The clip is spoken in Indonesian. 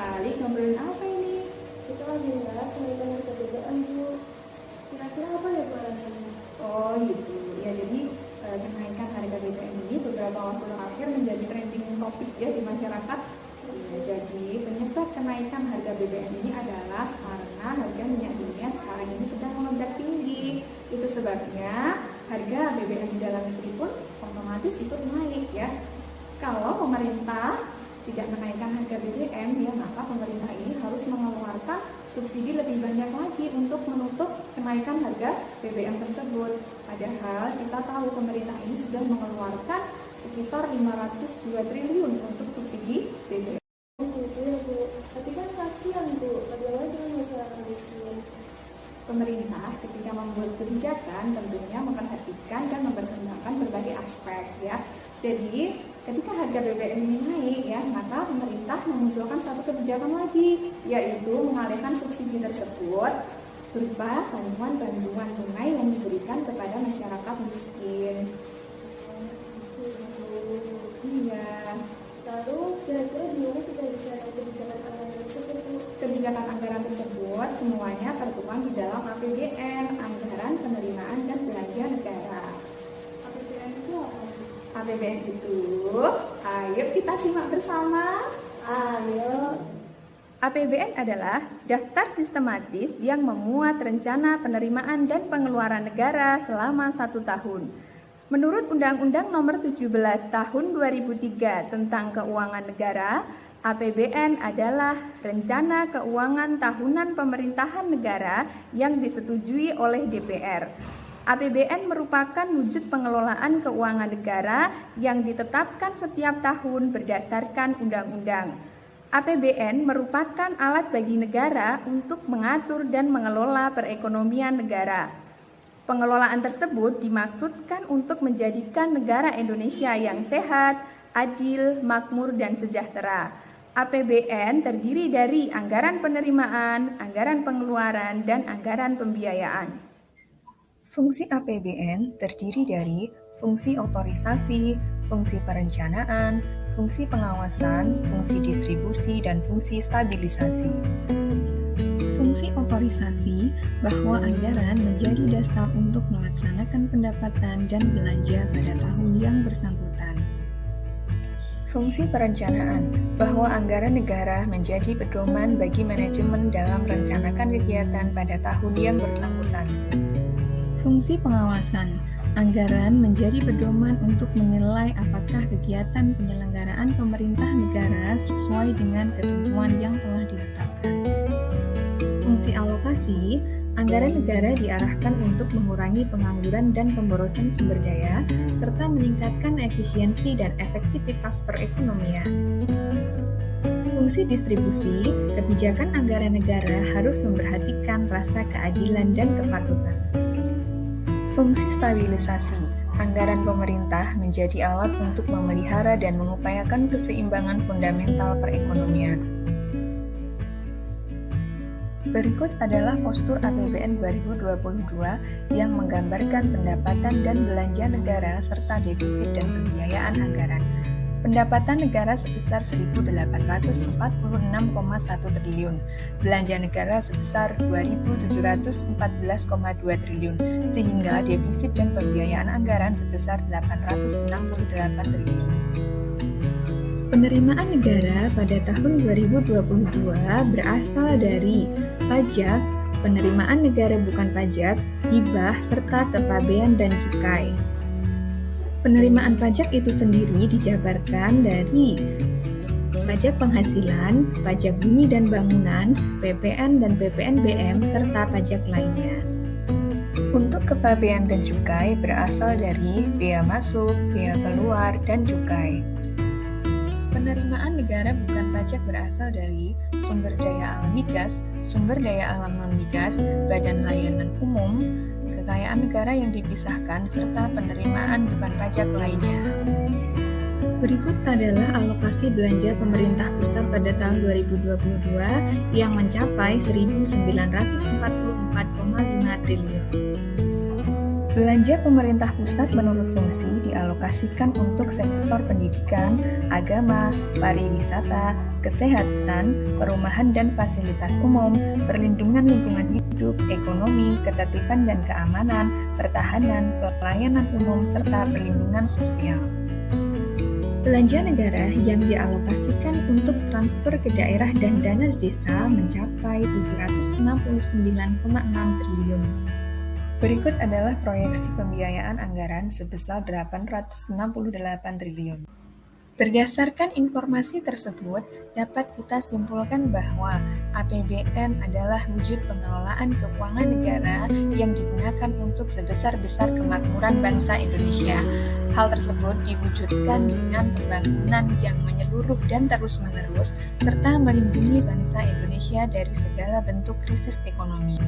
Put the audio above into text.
sekali. Ngobrolin apa ini? Kita lagi membahas kenaikan harga BBM, Bu. Kira-kira apa ya Bu alasannya? Oh gitu. Ya jadi kenaikan harga BBM ini beberapa waktu terakhir menjadi trending topik ya di masyarakat. Ya, jadi penyebab kenaikan harga BBM ini adalah karena harga minyak dunia sekarang ini sedang melonjak tinggi. Itu sebabnya harga BBM di dalam negeri pun otomatis ikut naik ya. Kalau pemerintah tidak menaikkan harga BBM ya, maka pemerintah ini harus mengeluarkan subsidi lebih banyak lagi untuk menutup kenaikan harga BBM tersebut. Padahal kita tahu pemerintah ini sudah mengeluarkan sekitar 502 triliun untuk subsidi BBM. Gitu ya Bu. Tapi kan kasihan Bu, bagaimana dengan masyarakat miskin? Pemerintah ketika membuat kebijakan tentunya memperhatikan dan mempertimbangkan berbagai aspek ya. Jadi ketika harga BBM ini naik ya, maka pemerintah memunculkan satu kebijakan lagi, yaitu mengalihkan subsidi tersebut berupa bantuan tunai yang diberikan kepada masyarakat miskin. Iya. Lalu kira-kira gimana kita bicara kebijakan anggaran tersebut Bu? Kebijakan anggaran tersebut semuanya tertuang di dalam APBN, Anggaran Penerimaan dan Belanja Negara. APBN itu apa? APBN itu, ayo kita simak bersama. Ayo. APBN adalah daftar sistematis yang memuat rencana penerimaan dan pengeluaran negara selama 1 tahun. Menurut Undang-Undang Nomor 17 Tahun 2003 tentang Keuangan Negara, APBN adalah rencana keuangan tahunan pemerintahan negara yang disetujui oleh DPR. APBN merupakan wujud pengelolaan keuangan negara yang ditetapkan setiap tahun berdasarkan undang-undang. APBN merupakan alat bagi negara untuk mengatur dan mengelola perekonomian negara. Pengelolaan tersebut dimaksudkan untuk menjadikan negara Indonesia yang sehat, adil, makmur, dan sejahtera. APBN terdiri dari anggaran penerimaan, anggaran pengeluaran, dan anggaran pembiayaan. Fungsi APBN terdiri dari fungsi otorisasi, fungsi perencanaan, fungsi pengawasan, fungsi distribusi, dan fungsi stabilisasi. Fungsi otorisasi bahwa anggaran menjadi dasar untuk melaksanakan pendapatan dan belanja pada tahun yang bersangkutan. Fungsi perencanaan bahwa anggaran negara menjadi pedoman bagi manajemen dalam merencanakan kegiatan pada tahun yang bersangkutan. Fungsi pengawasan anggaran menjadi pedoman untuk menilai apakah kegiatan penyelenggaraan pemerintah negara sesuai dengan ketentuan yang telah ditetapkan. Fungsi alokasi, anggaran negara diarahkan untuk mengurangi pengangguran dan pemborosan sumber daya, serta meningkatkan efisiensi dan efektivitas perekonomian. Fungsi distribusi, kebijakan anggaran negara harus memperhatikan rasa keadilan dan kepatutan. Fungsi stabilisasi, anggaran pemerintah menjadi alat untuk memelihara dan mengupayakan keseimbangan fundamental perekonomian. Berikut adalah postur APBN 2022 yang menggambarkan pendapatan dan belanja negara serta defisit dan pembiayaan anggaran. Pendapatan negara sebesar 1.846,1 triliun, belanja negara sebesar 2.714,2 triliun, sehingga defisit dan pembiayaan anggaran sebesar 868 triliun. Penerimaan negara pada tahun 2022 berasal dari pajak, penerimaan negara bukan pajak, hibah, serta kepabean dan cukai. Penerimaan pajak itu sendiri dijabarkan dari pajak penghasilan, pajak bumi dan bangunan, PPN dan PPNBM, serta pajak lainnya. Untuk kepabean dan cukai berasal dari bea masuk, bea keluar, dan cukai. Penerimaan negara bukan pajak berasal dari sumber daya alam migas, sumber daya alam non-migas, badan layanan umum, kekayaan negara yang dipisahkan, serta penerimaan bukan pajak lainnya. Berikut adalah alokasi belanja pemerintah pusat pada tahun 2022 yang mencapai 1.944,5 triliun. Belanja pemerintah pusat menurut fungsi dialokasikan dialokasikan untuk sektor pendidikan, agama, pariwisata, kesehatan, perumahan dan fasilitas umum, perlindungan lingkungan hidup, ekonomi, ketertiban dan keamanan, pertahanan, pelayanan umum, serta perlindungan sosial. Belanja negara yang dialokasikan untuk transfer ke daerah dan dana desa mencapai 769,6 triliun. Berikut adalah proyeksi pembiayaan anggaran sebesar 868 triliun. Berdasarkan informasi tersebut, dapat kita simpulkan bahwa APBN adalah wujud pengelolaan keuangan negara yang digunakan untuk sebesar-besar kemakmuran bangsa Indonesia. Hal tersebut diwujudkan dengan pembangunan yang menyeluruh dan terus-menerus, serta melindungi bangsa Indonesia dari segala bentuk krisis ekonomi.